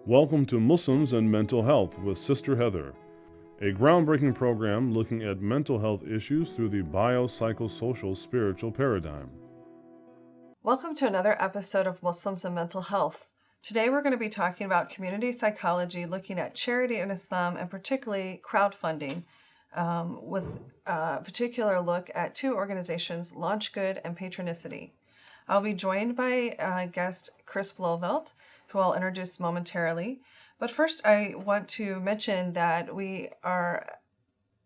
Welcome to Muslims and Mental Health with Sister Heather, a groundbreaking program looking at mental health issues through the biopsychosocial spiritual paradigm. Welcome to another episode of Muslims and Mental Health. Today we're going to be talking about community psychology, looking at charity in Islam and particularly crowdfunding, with a particular look at two organizations, Launchgood and Patronicity. I'll be joined by guest Chris Blauvelt, who I'll introduce momentarily. But first, I want to mention that we are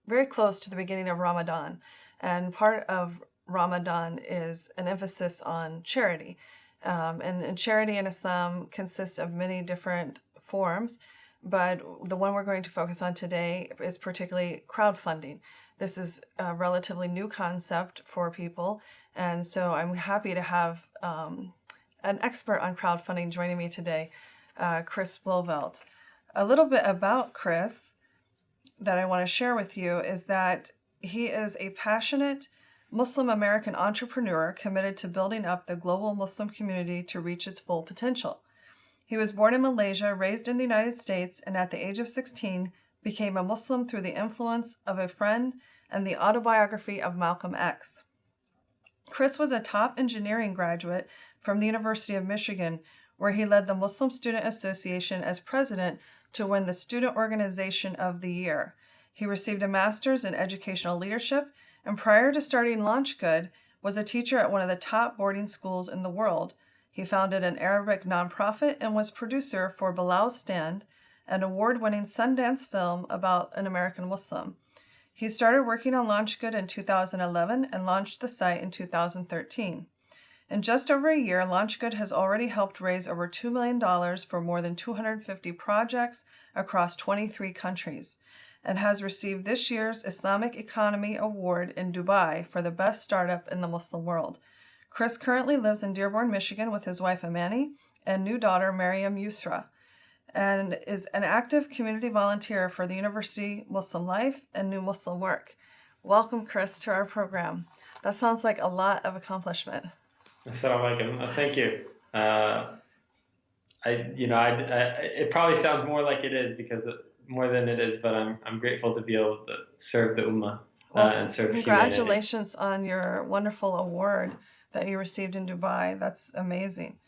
very close to the beginning of Ramadan, and part of Ramadan is an emphasis on charity. And charity in Islam consists of many different forms, but the one we're going to focus on today is particularly crowdfunding. This is a relatively new concept for people, and so I'm happy to have an expert on crowdfunding joining me today, Chris Blauvelt. A little bit about Chris that I want to share with you is that he is a passionate Muslim American entrepreneur committed to building up the global Muslim community to reach its full potential. He was born in Malaysia, raised in the United States, and at the age of 16 became a Muslim through the influence of a friend and the autobiography of Malcolm X. Chris was a top engineering graduate from the University of Michigan, where he led the Muslim Student Association as president to win the Student Organization of the Year. He received a master's in educational leadership, and prior to starting Launchgood, was a teacher at one of the top boarding schools in the world. He founded an Arabic nonprofit and was producer for Bilal's Stand, an award-winning Sundance film about an American Muslim. He started working on Launchgood in 2011 and launched the site in 2013. In just over a year, Launchgood has already helped raise over $2 million for more than 250 projects across 23 countries, and has received this year's Islamic Economy Award in Dubai for the best startup in the Muslim world. Chris currently lives in Dearborn, Michigan with his wife Amani and new daughter Maryam Yusra, and is an active community volunteer for the University Muslim Life and New Muslim Work. Welcome, Chris, to our program. That sounds like a lot of accomplishment. Assalamu alaikum. Thank you. It probably sounds more like it is because more than it is, but I'm grateful to be able to serve the ummah and serve congratulations on your wonderful award that you received in Dubai. That's amazing.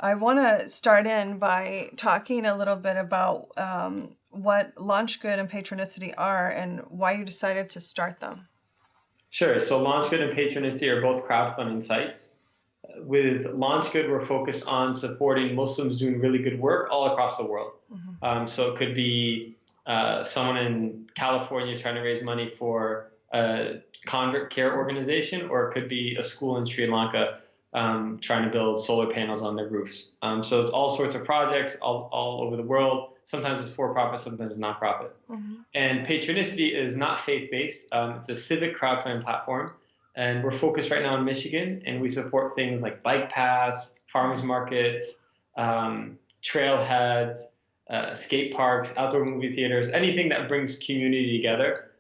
I want to start in by talking a little bit about what Launchgood and Patronicity are and why you decided to start them. Sure. So Launchgood and Patronicity are both crowdfunding sites. With Launchgood, we're focused on supporting Muslims doing really good work all across the world. Mm-hmm. So it could be someone in California trying to raise money for a convert care organization, or it could be a school in Sri Lanka trying to build solar panels on their roofs. So it's all sorts of projects all over the world. Sometimes it's for-profit, sometimes it's not-profit. Mm-hmm. And Patronicity is not faith-based. It's a civic crowdfunding platform. And we're focused right now in Michigan, and we support things like bike paths, farmers markets, trailheads, skate parks, outdoor movie theaters, anything that brings community together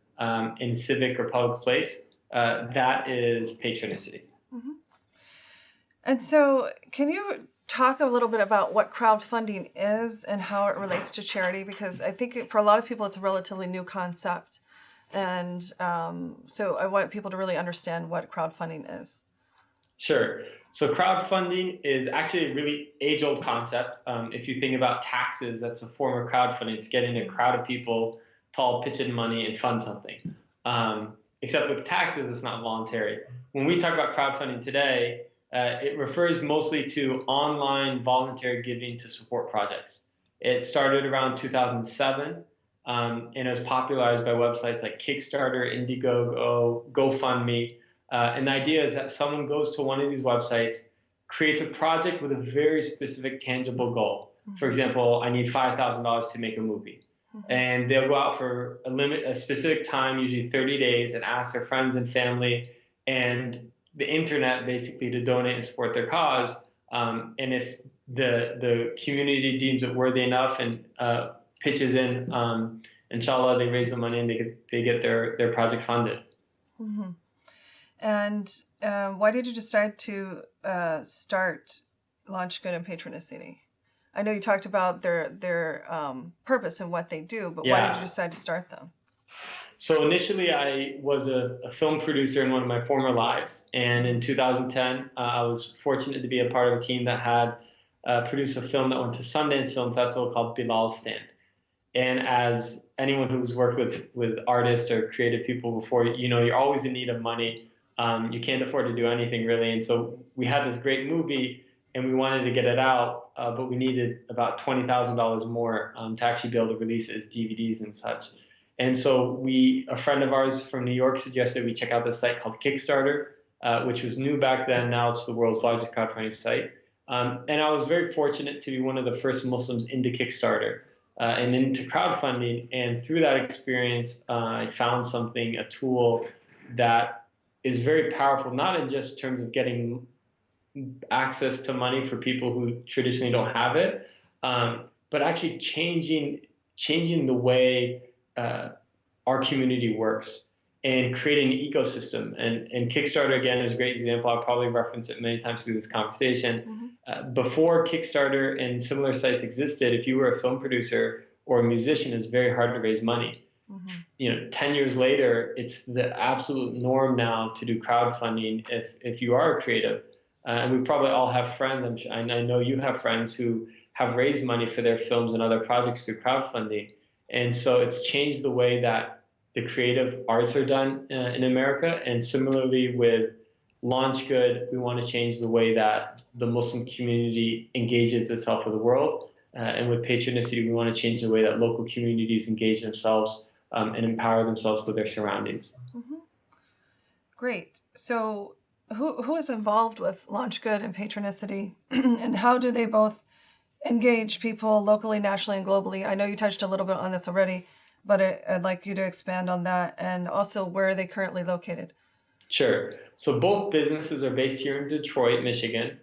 in civic or public place. That is Patronicity. Mm-hmm. And so can you talk a little bit about what crowdfunding is and how it relates to charity? Because I think for a lot of people, it's a relatively new concept. And so I want people to really understand what crowdfunding is. Sure. So crowdfunding is actually a really age-old concept. If you think about taxes, that's a form of crowdfunding. It's getting a crowd of people to all pitch in money and fund something. Except with taxes, it's not voluntary. When we talk about crowdfunding today, it refers mostly to online voluntary giving to support projects. It started around 2007. And it was popularized by websites like Kickstarter, Indiegogo, GoFundMe. And the idea is that someone goes to one of these websites, creates a project with a very specific, tangible goal. Mm-hmm. For example, I need $5,000 to make a movie. Mm-hmm. And they'll go out for a specific time, usually 30 days, and ask their friends and family and the internet basically to donate and support their cause. And if the community deems it worthy enough and pitches in, inshallah, they raise the money and they get their project funded. Mm-hmm. And why did you decide to start Launchgood and Patronicity? I know you talked about their purpose and what they do, but why did you decide to start them? So initially, I was a film producer in one of my former lives, and in 2010, I was fortunate to be a part of a team that had produced a film that went to Sundance Film Festival called Bilal's Stand. And as anyone who's worked with artists or creative people before, you know, you're always in need of money. You can't afford to do anything really. And so we had this great movie and we wanted to get it out, but we needed about $20,000 more to actually be able to release it as DVDs and such. And so a friend of ours from New York suggested we check out this site called Kickstarter, which was new back then. Now it's the world's largest crowdfunding site. And I was very fortunate to be one of the first Muslims into Kickstarter. And into crowdfunding. And through that experience, I found a tool that is very powerful, not in just terms of getting access to money for people who traditionally don't have it, but actually changing the way our community works and creating an ecosystem. And Kickstarter, again, is a great example. I'll probably reference it many times through this conversation. Mm-hmm. Before Kickstarter and similar sites existed, if you were a film producer or a musician, it's very hard to raise money. Mm-hmm. You know, 10 years later, it's the absolute norm now to do crowdfunding if you are a creative. And we probably all have friends, I know you have friends who have raised money for their films and other projects through crowdfunding. And so it's changed the way that the creative arts are done in America. And similarly with Launchgood, we want to change the way that the Muslim community engages itself with the world. And with Patronicity, we want to change the way that local communities engage themselves and empower themselves with their surroundings. Mm-hmm. Great. So who is involved with Launchgood and Patronicity, and how do they both engage people locally, nationally, and globally? I know you touched a little bit on this already, but I'd like you to expand on that, and also where are they currently located? Sure. So both businesses are based here in Detroit, Michigan.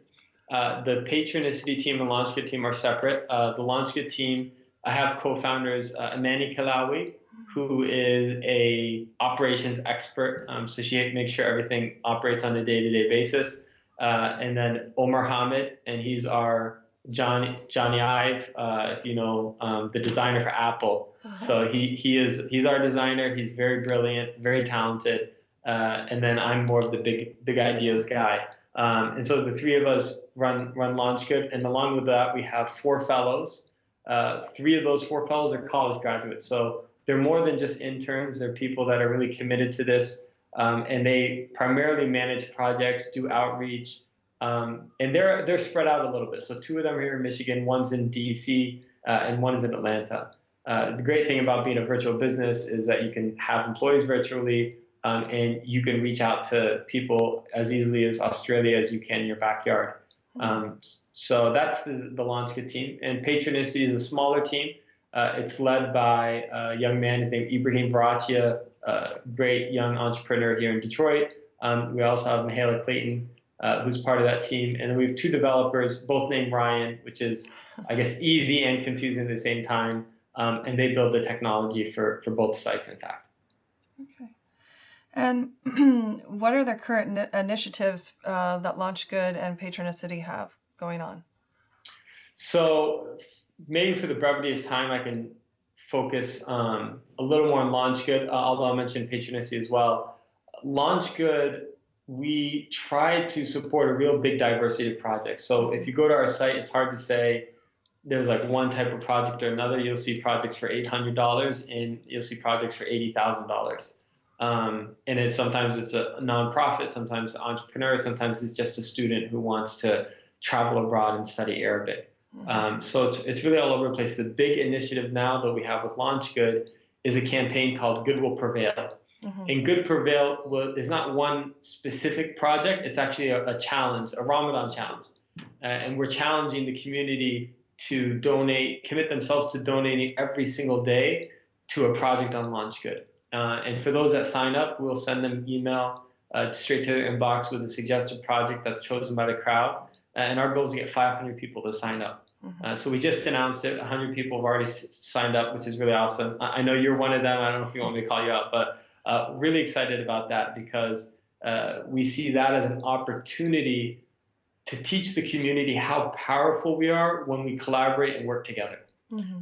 The Patronicity team and Launchgood team are separate. The Launchgood team, I have co-founders Amani Kalawi, who is a operations expert. So she makes sure everything operates on a day-to-day basis. And then Omar Hamid, and he's our Johnny Ive, if you know, the designer for Apple. So he's our designer. He's very brilliant, very talented. And then I'm more of the big ideas guy. And so the three of us run Launchgood, and along with that, we have 4 fellows. 3 of those 4 fellows are college graduates. So they're more than just interns. They're people that are really committed to this, and they primarily manage projects, do outreach, and they're spread out a little bit. So 2 of them are here in Michigan, one's in DC, and one is in Atlanta. The great thing about being a virtual business is that you can have employees virtually, and you can reach out to people as easily as Australia as you can in your backyard. So that's the Launchgood team. And Patronicity is a smaller team. It's led by a young man, his name is Ibrahim Barachia, a great young entrepreneur here in Detroit. We also have Mihaela Clayton, who's part of that team. And then we have 2 developers, both named Ryan, which is, I guess, easy and confusing at the same time. And they build the technology for both sites, in fact. Okay. And what are the current initiatives that Launchgood and Patronicity have going on? So maybe for the brevity of time, I can focus a little more on Launchgood, although I'll mention Patronicity as well. Launchgood, we try to support a real big diversity of projects. So if you go to our site, it's hard to say there's like one type of project or another. You'll see projects for $800 and you'll see projects for $80,000. And sometimes it's a nonprofit, sometimes an entrepreneur, sometimes it's just a student who wants to travel abroad and study Arabic. So it's really all over the place. The big initiative now that we have with Launchgood is a campaign called Good Will Prevail. Mm-hmm. And Good Prevail is not one specific project. It's actually a challenge, a Ramadan challenge. And we're challenging the community to commit themselves to donating every single day to a project on Launchgood. And for those that sign up, we'll send them email straight to their inbox with a suggested project that's chosen by the crowd. And our goal is to get 500 people to sign up. Mm-hmm. So we just announced it. 100 people have already signed up, which is really awesome. I know you're one of them. I don't know if you want me to call you out, but really excited about that because we see that as an opportunity to teach the community how powerful we are when we collaborate and work together.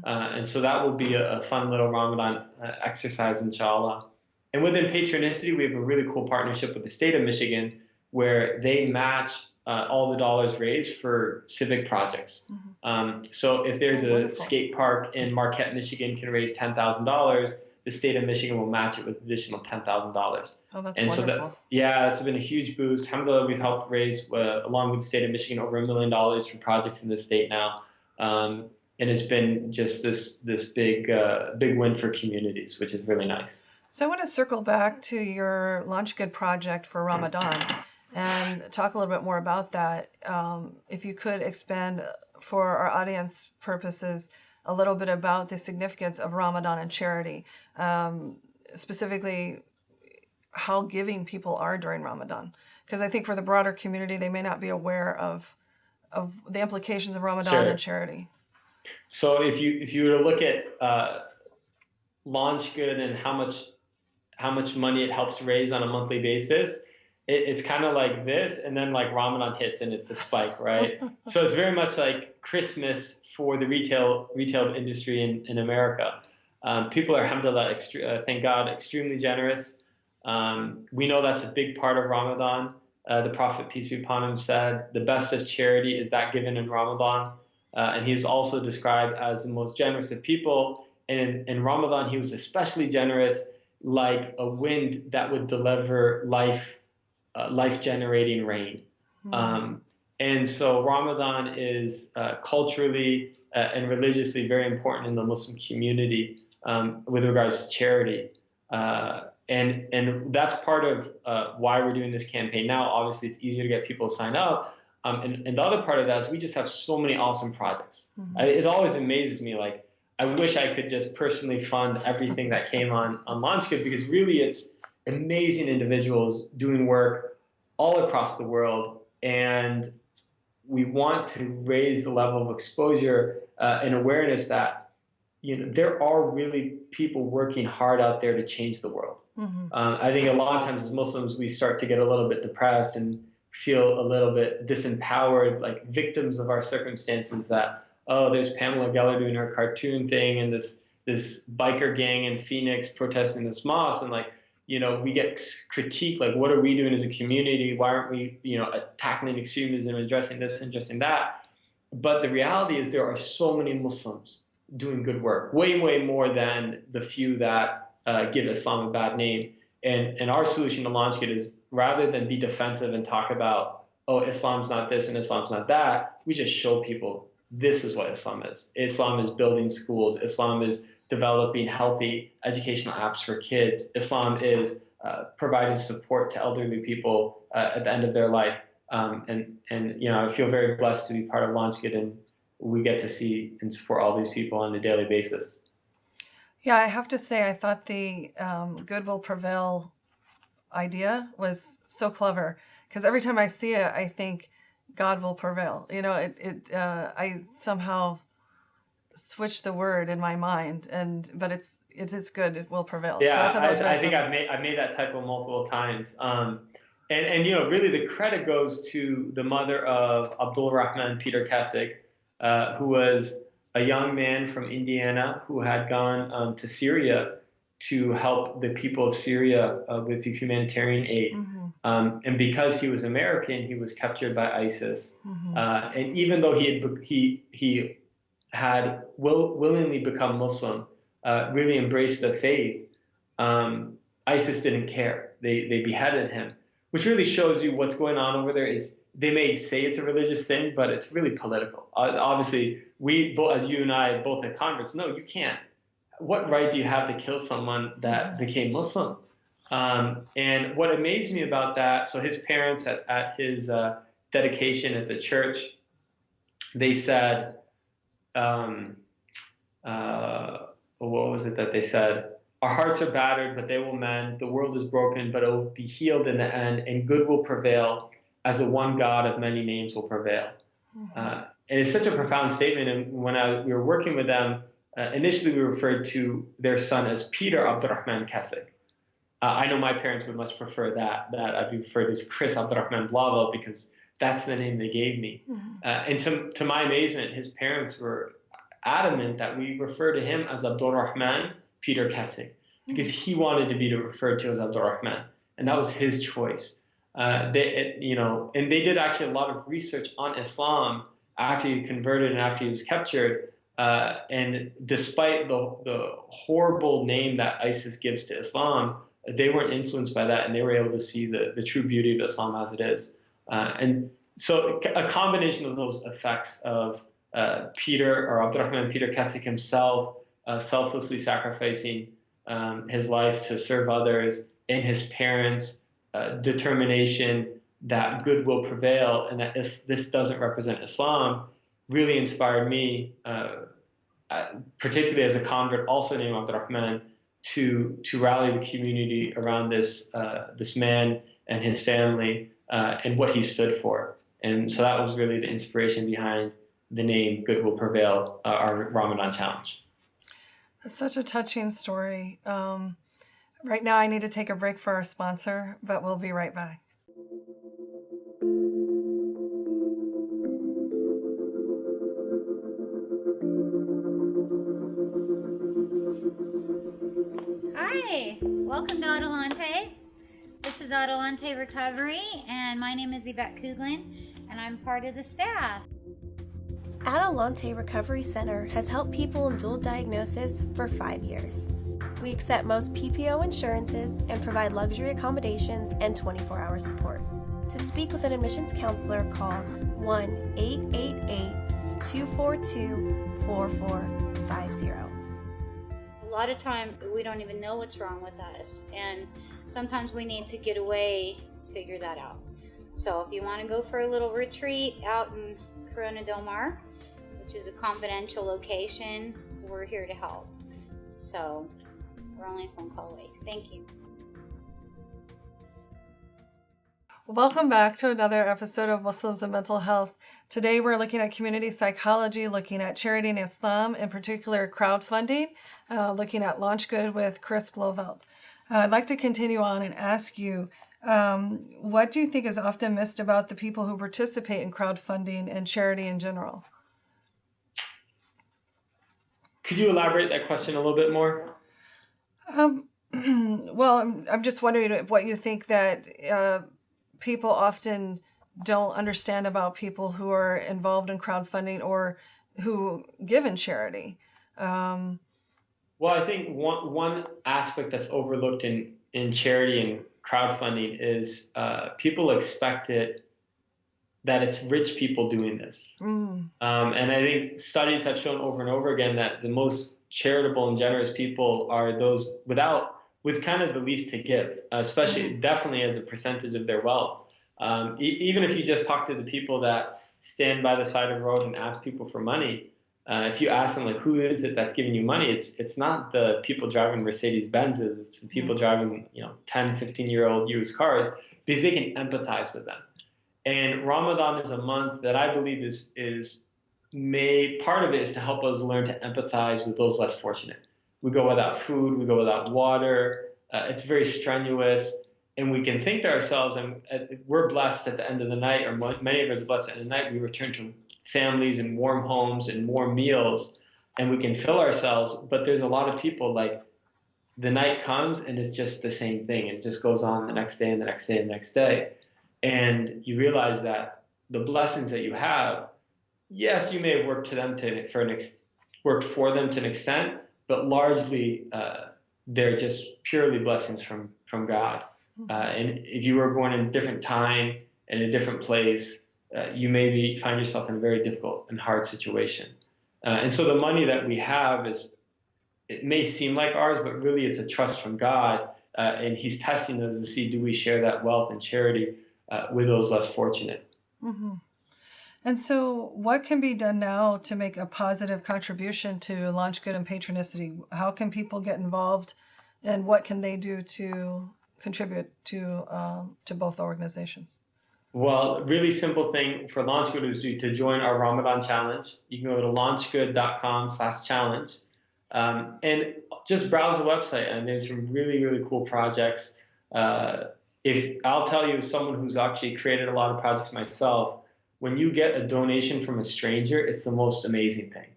And so that will be a fun little Ramadan exercise, inshallah. And within Patronicity, we have a really cool partnership with the state of Michigan where they match all the dollars raised for civic projects. So if there's a skate park in Marquette, Michigan can raise $10,000, the state of Michigan will match it with additional $10,000. Oh, that's and wonderful. So yeah, it's been a huge boost. Alhamdulillah, we've helped raise, along with the state of Michigan, over $1 million for projects in the state now. And it's been just this big win for communities, which is really nice. So I want to circle back to your Launchgood project for Ramadan and talk a little bit more about that. If you could expand for our audience purposes a little bit about the significance of Ramadan and charity, specifically how giving people are during Ramadan. Because I think for the broader community, they may not be aware of the implications of Ramadan and charity. So if you were to look at Launchgood and how much money it helps raise on a monthly basis, it's kind of like this, and then like Ramadan hits and it's a spike, right? So it's very much like Christmas for the retail industry in America. People are, alhamdulillah, thank God, extremely generous. We know that's a big part of Ramadan. The Prophet, peace be upon him, said, the best of charity is that given in Ramadan. And he is also described as the most generous of people. And in Ramadan, he was especially generous, like a wind that would deliver life-generating rain. And so Ramadan is culturally and religiously very important in the Muslim community with regards to charity. And that's part of why we're doing this campaign now. Obviously, it's easier to get people to sign up. And the other part of that is we just have so many awesome projects. It always amazes me. Like, I wish I could just personally fund everything that came on Launchgood, because really it's amazing individuals doing work all across the world. And we want to raise the level of exposure and awareness that, there are really people working hard out there to change the world. I think a lot of times as Muslims, we start to get a little bit depressed and feel a little bit disempowered, like victims of our circumstances, that, oh, there's Pamela Geller doing her cartoon thing and this biker gang in Phoenix protesting this mosque. And like, we get critiqued, like, what are we doing as a community? Why aren't we, tackling extremism, addressing this and addressing that? But the reality is there are so many Muslims doing good work, way, way more than the few that give Islam a bad name. And our solution to Launchgood is, rather than be defensive and talk about, oh, Islam's not this and Islam's not that, we just show people this is what Islam is. Islam is building schools. Islam is developing healthy educational apps for kids. Islam is providing support to elderly people at the end of their life. And I feel very blessed to be part of Launchgood, and we get to see and support all these people on a daily basis. Yeah, I have to say, I thought the good will prevail idea was so clever, because every time I see it, I think God will prevail. I somehow switch the word in my mind, but it is good. It will prevail. Yeah, so I think I've made that typo multiple times. And really the credit goes to the mother of Abdul Rahman Peter Kessig, who was a young man from Indiana who had gone to Syria to help the people of Syria with the humanitarian aid. And because he was American, he was captured by ISIS. And even though he had willingly become Muslim, really embraced the faith, ISIS didn't care. They beheaded him, which really shows you what's going on over there. Is they may say it's a religious thing, but it's really political. Obviously, we, as you and I, both are converts. No, you can't. What right do you have to kill someone that became Muslim? And what amazed me about that, so his parents at his dedication at the church, they said, what was it that they said? Our hearts are battered, but they will mend. The world is broken, but it will be healed in the end, and good will prevail, as the one God of many names will prevail. And it's such a profound statement. And when we were working with them, initially we referred to their son as Peter Abdurrahman Kessig. I know my parents would much prefer that I'd be referred as Chris Blauvelt, because that's the name they gave me. And to my amazement, his parents were adamant that we refer to him as Abdul Rahman Peter Keswick, because he wanted to be referred to as Abdul Rahman, and that was his choice. And they did actually a lot of research on Islam after he converted and after he was captured. And despite the horrible name that ISIS gives to Islam, they weren't influenced by that, and they were able to see the true beauty of Islam as it is. And so a combination of those effects of Peter, or Abdurrahman Peter Keswick himself, selflessly sacrificing his life to serve others, and his parents' determination that good will prevail and that this doesn't represent Islam, really inspired me, particularly as a convert also named Abdurrahman, to rally the community around this man and his family and what he stood for. And so that was really the inspiration behind the name Good Will Prevail, our Ramadan challenge. That's such a touching story. Right now I need to take a break for our sponsor, but we'll be right back. Hi, welcome to Adelante. This is Adelante Recovery, and my name is Yvette Kuglin, and I'm part of the staff. Adelante Recovery Center has helped people in dual diagnosis for 5 years. We accept most PPO insurances and provide luxury accommodations and 24-hour support. To speak with an admissions counselor, call 1-888-242-4450. A lot of time we don't even know what's wrong with us, and sometimes we need to get away to figure that out. So if you want to go for a little retreat out in Corona Del Mar, which is a confidential location, we're here to help. So we're only a phone call away. Thank you. Welcome back to another episode of Muslims and Mental Health. Today we're looking at community psychology, looking at charity and Islam, in particular crowdfunding, looking at Launchgood with Chris Blauvelt. I'd like to continue on and ask you, what do you think is often missed about the people who participate in crowdfunding and charity in general? Could you elaborate that question a little bit more? Well, I'm just wondering what you think that people often don't understand about people who are involved in crowdfunding or who give in charity. Well, I think one aspect that's overlooked in charity and crowdfunding is people expect that it's rich people doing this. And I think studies have shown over and over again that the most charitable and generous people are those with kind of the least to give, especially definitely as a percentage of their wealth. Even if you just talk to the people that stand by the side of the road and ask people for money, if you ask them, like, who is it that's giving you money? It's not the people driving Mercedes Benzes. It's the people driving 10, 15-year-old used cars, because they can empathize with them. And Ramadan is a month that I believe part of it is to help us learn to empathize with those less fortunate. We go without food, we go without water. It's very strenuous, and we can think to ourselves, and we're blessed at the end of the night, or many of us are blessed at the end of the night, we return to families and warm homes and warm meals, and we can fill ourselves. But there's a lot of people, like, the night comes and it's just the same thing. It just goes on the next day and the next day and the next day. And you realize that the blessings that you have, yes, you may have worked for them to an extent, but largely they're just purely blessings from God. And if you were born in a different time, in a different place, you may find yourself in a very difficult and hard situation. And so the money that we have it may seem like ours, but really it's a trust from God. And he's testing us to see, do we share that wealth and charity with those less fortunate? Mm-hmm. And so what can be done now to make a positive contribution to Launchgood and Patronicity? How can people get involved, and what can they do to contribute to both organizations? Well, really simple thing for Launchgood is to join our Ramadan challenge. You can go to launchgood.com/challenge and just browse the website. And there's some really, really cool projects if I'll tell you, as someone who's actually created a lot of projects myself, when you get a donation from a stranger, it's the most amazing thing.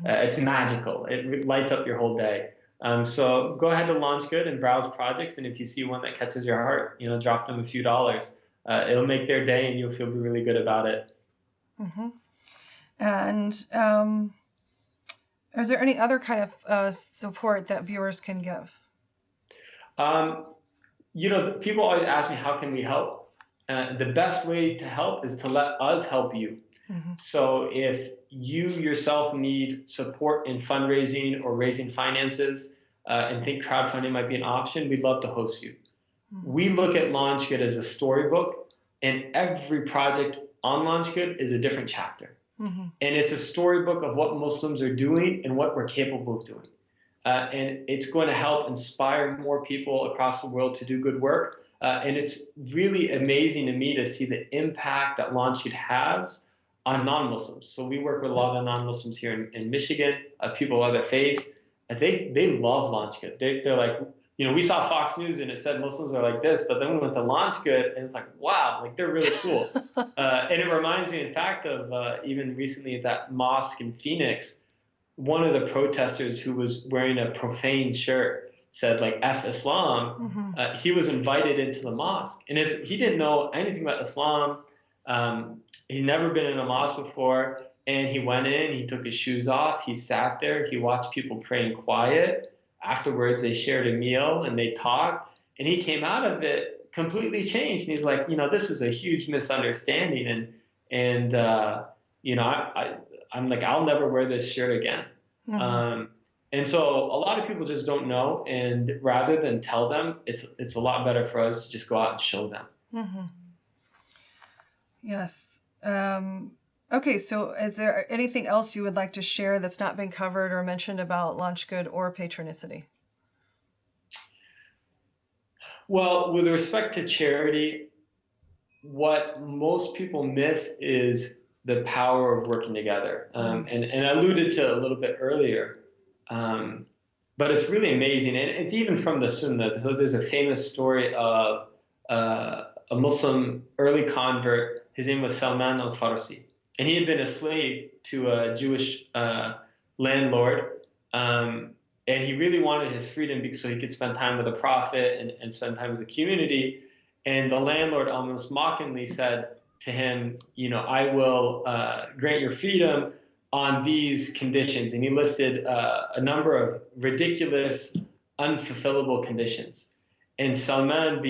It's magical. It lights up your whole day. So go ahead to Launchgood and browse projects, and if you see one that catches your heart, drop them a few dollars. It'll make their day, and you'll feel really good about it. And is there any other kind of support that viewers can give? People always ask me, how can we help? The best way to help is to let us help you. So if you yourself need support in fundraising or raising finances and think crowdfunding might be an option, we'd love to host you. We look at Launchgood as a storybook, and every project on Launchgood is a different chapter. And it's a storybook of what Muslims are doing and what we're capable of doing. And it's going to help inspire more people across the world to do good work. And it's really amazing to me to see the impact that Launchgood has on non-Muslims. So we work with a lot of non-Muslims here in Michigan, people of other faiths. They love Launchgood. They're like, we saw Fox News and it said Muslims are like this, but then we went to Launchgood and it's like, wow, like they're really cool. And it reminds me, in fact, of even recently at that mosque in Phoenix, one of the protesters who was wearing a profane shirt said like F Islam. He was invited into the mosque, and he didn't know anything about Islam. He'd never been in a mosque before, and he went in, he took his shoes off, he sat there, he watched people praying quiet. Afterwards, they shared a meal and they talked, and he came out of it completely changed. And he's like, this is a huge misunderstanding, and I'm like, I'll never wear this shirt again. And so a lot of people just don't know, and rather than tell them, it's a lot better for us to just go out and show them. Yes. Okay, so is there anything else you would like to share that's not been covered or mentioned about Launchgood or Patronicity? Well, with respect to charity, what most people miss is the power of working together. And I alluded to it a little bit earlier, but it's really amazing. And it's even from the Sunnah. So there's a famous story of a Muslim early convert. His name was Salman al-Farsi. And he had been a slave to a Jewish landlord. And he really wanted his freedom so he could spend time with the Prophet and spend time with the community. And the landlord almost mockingly said to him, I will grant your freedom on these conditions. And he listed a number of ridiculous, unfulfillable conditions. And Salman,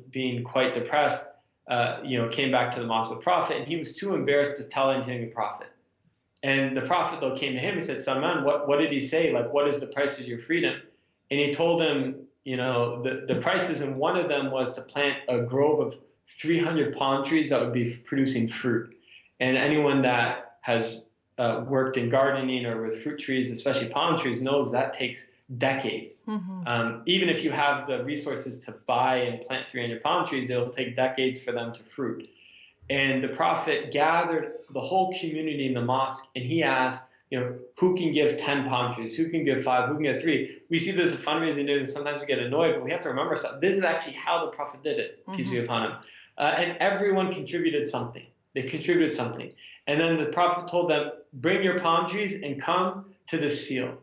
being quite depressed, came back to the mosque of the Prophet, and he was too embarrassed to tell anything to the Prophet. And the Prophet, though, came to him and said, Salman, what did he say? Like, what is the price of your freedom? And he told him, the prices, and one of them was to plant a grove of 300 palm trees that would be producing fruit. And anyone that has worked in gardening or with fruit trees, especially palm trees, knows that takes decades. Even if you have the resources to buy and plant 300 palm trees, it'll take decades for them to fruit. And the Prophet gathered the whole community in the mosque, and he asked, who can give 10 palm trees? Who can give 5? Who can give 3? We see this as fundraising, and sometimes we get annoyed, but we have to remember something. This is actually how the Prophet did it, peace be upon him. And everyone contributed something. They contributed something. And then the Prophet told them, bring your palm trees and come to this field.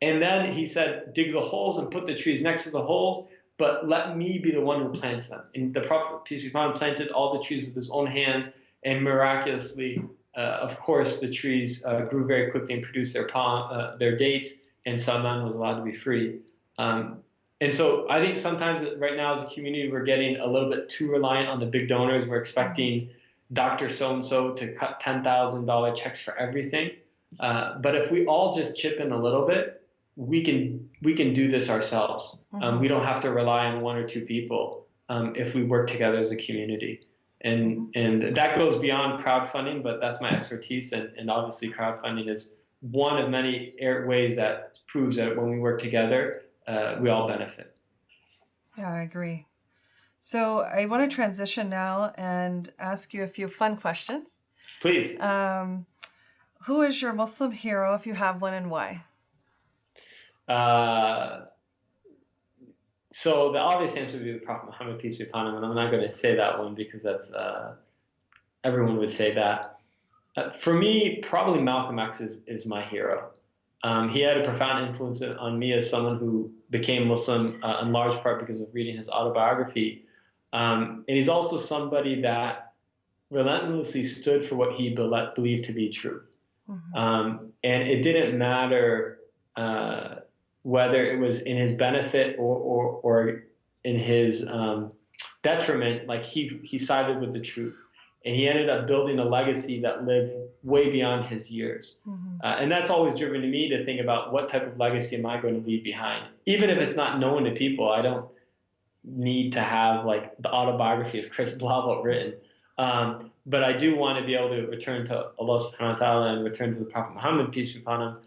And then he said, dig the holes and put the trees next to the holes, but let me be the one who plants them. And the Prophet, peace be upon him, planted all the trees with his own hands, and miraculously, of course, the trees grew very quickly and produced their dates, and Salman was allowed to be free. And so I think sometimes right now as a community, we're getting a little bit too reliant on the big donors. We're expecting Dr. So-and-so to cut $10,000 checks for everything. But if we all just chip in a little bit, we can do this ourselves. We don't have to rely on one or two people if we work together as a community. And that goes beyond crowdfunding, but that's my expertise. And obviously crowdfunding is one of many ways that proves that when we work together, we all benefit. Yeah, I agree. So I want to transition now and ask you a few fun questions. Please. Who is your Muslim hero, if you have one, and why? So the obvious answer would be the Prophet Muhammad, peace be upon him, and I'm not going to say that one because that's everyone would say that. For me, probably Malcolm X is my hero. He had a profound influence on me as someone who became Muslim in large part because of reading his autobiography. And he's also somebody that relentlessly stood for what he believed to be true. And it didn't matter whether it was in his benefit or in his detriment. Like he sided with the truth, and he ended up building a legacy that lived way beyond his years. And that's always driven to me to think about what type of legacy am I going to leave behind, even if it's not known to people. I don't need to have like the autobiography of Chris Blauvelt written. But I do want to be able to return to Allah subhanahu wa ta'ala and return to the Prophet Muhammad, peace be upon him,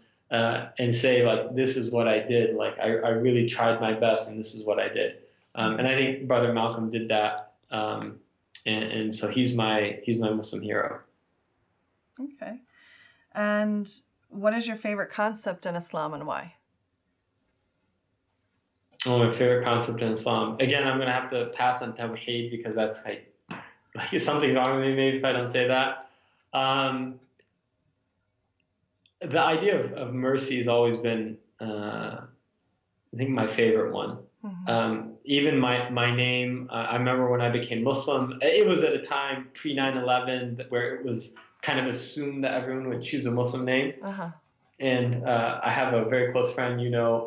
and say, like, this is what I did. Like, I really tried my best, and this is what I did. And I think Brother Malcolm did that. And so he's my Muslim hero. Okay. And what is your favorite concept in Islam and why? Oh, my favorite concept in Islam. Again, I'm going to have to pass on Tawheed because that's like something's wrong with me maybe if I don't say that. The idea of mercy has always been, I think, my favorite one. Even my name, I remember when I became Muslim, it was at a time pre 9/11 where it was kind of assumed that everyone would choose a Muslim name. And I have a very close friend,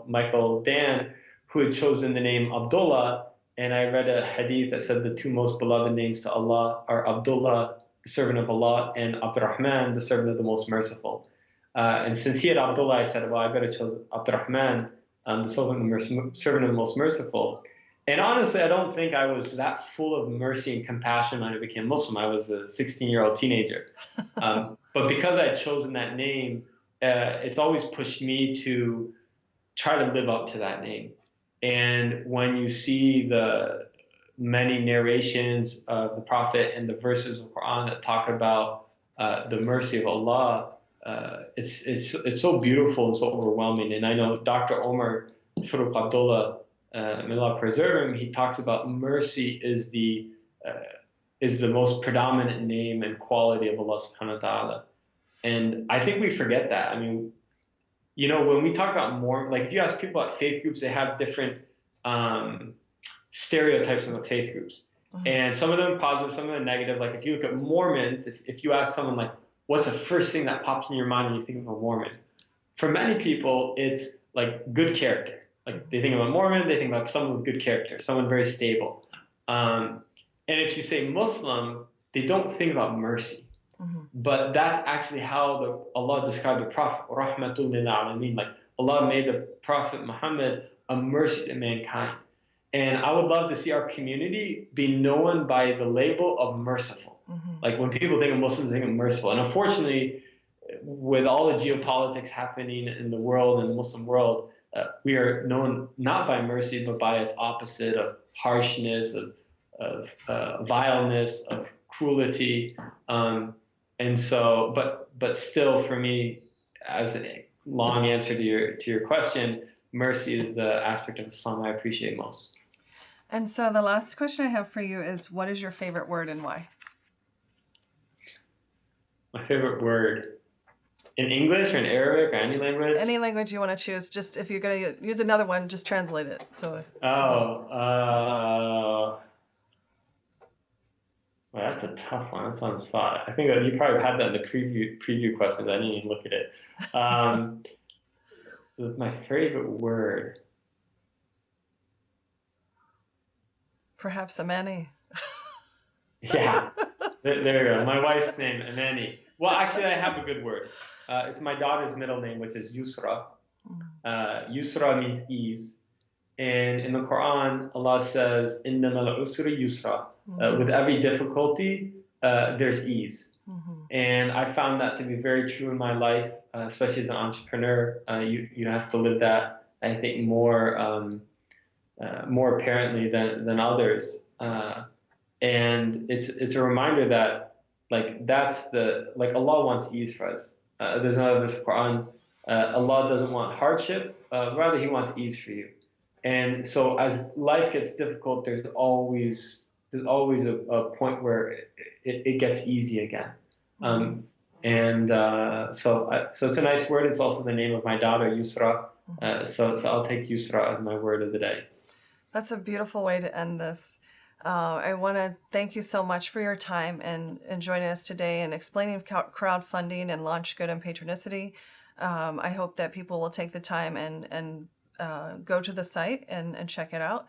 Michael Dan, who had chosen the name Abdullah. And I read a hadith that said the two most beloved names to Allah are Abdullah, the servant of Allah, and Abdurrahman, the servant of the most merciful. And since he had Abdullah, I said, well, I better choose Abdurrahman, the servant of the most merciful. And honestly, I don't think I was that full of mercy and compassion when I became Muslim. I was a 16-year-old teenager. But because I had chosen that name, it's always pushed me to try to live up to that name. And when you see the many narrations of the Prophet and the verses of the Quran that talk about the mercy of Allah, it's so beautiful and so overwhelming. And I know Dr. Omar Farouk Abdullah, may Allah preserve him, he talks about mercy is the most predominant name and quality of Allah subhanahu wa ta'ala. And I think we forget that. I mean, when we talk about more, like if you ask people at faith groups, they have different stereotypes of the faith groups. And some of them positive, some of them negative. Like if you look at Mormons, if you ask someone like, what's the first thing that pops in your mind when you think of a Mormon? For many people, it's like good character. Like they think of a Mormon, they think about someone with good character, someone very stable. And if you say Muslim, they don't think about mercy. But that's actually how Allah described the Prophet, Rahmatul lil Alameen. Like Allah made the Prophet Muhammad a mercy to mankind. And I would love to see our community be known by the label of merciful. Like when people think of Muslims, they think of merciful. And unfortunately, with all the geopolitics happening in the world, in the Muslim world, we are known not by mercy, but by its opposite of harshness, of vileness, of cruelty. And so, but still, for me, as a long answer to your question, mercy is the aspect of Islam I appreciate most. And so the last question I have for you is, what is your favorite word and why? My favorite word in English or in Arabic or any language? Any language you want to choose. Just if you're going to use another one, just translate it. So. Well, that's a tough one. That's on the spot. I think that you probably had that in the preview questions. I didn't even look at it. My favorite word. Perhaps Amani. Yeah, there you go. My wife's name, Amani. Well, actually, I have a good word. It's my daughter's middle name, which is Yusra. Yusra means ease. And in the Quran, Allah says, "Innamal usri yusra." With every difficulty, there's ease. And I found that to be very true in my life, especially as an entrepreneur. You have to live that, I think, more apparently than others. And it's a reminder that Allah wants ease for us. There's another verse of Quran. Allah doesn't want hardship, rather He wants ease for you. And so as life gets difficult, there's always a point where it gets easy again. So it's a nice word. It's also the name of my daughter, Yusra. So I'll take Yusra as my word of the day. That's a beautiful way to end this. I want to thank you so much for your time and joining us today and explaining crowdfunding and Launchgood and Patronicity. I hope that people will take the time and go to the site and check it out.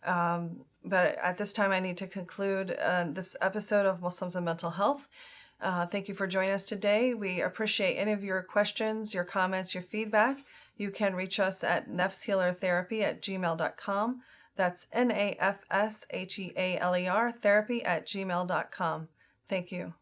But at this time, I need to conclude this episode of Muslims and Mental Health. Thank you for joining us today. We appreciate any of your questions, your comments, your feedback. You can reach us at nafshealertherapy@gmail.com. That's NAFSHEALER therapy@gmail.com. Thank you.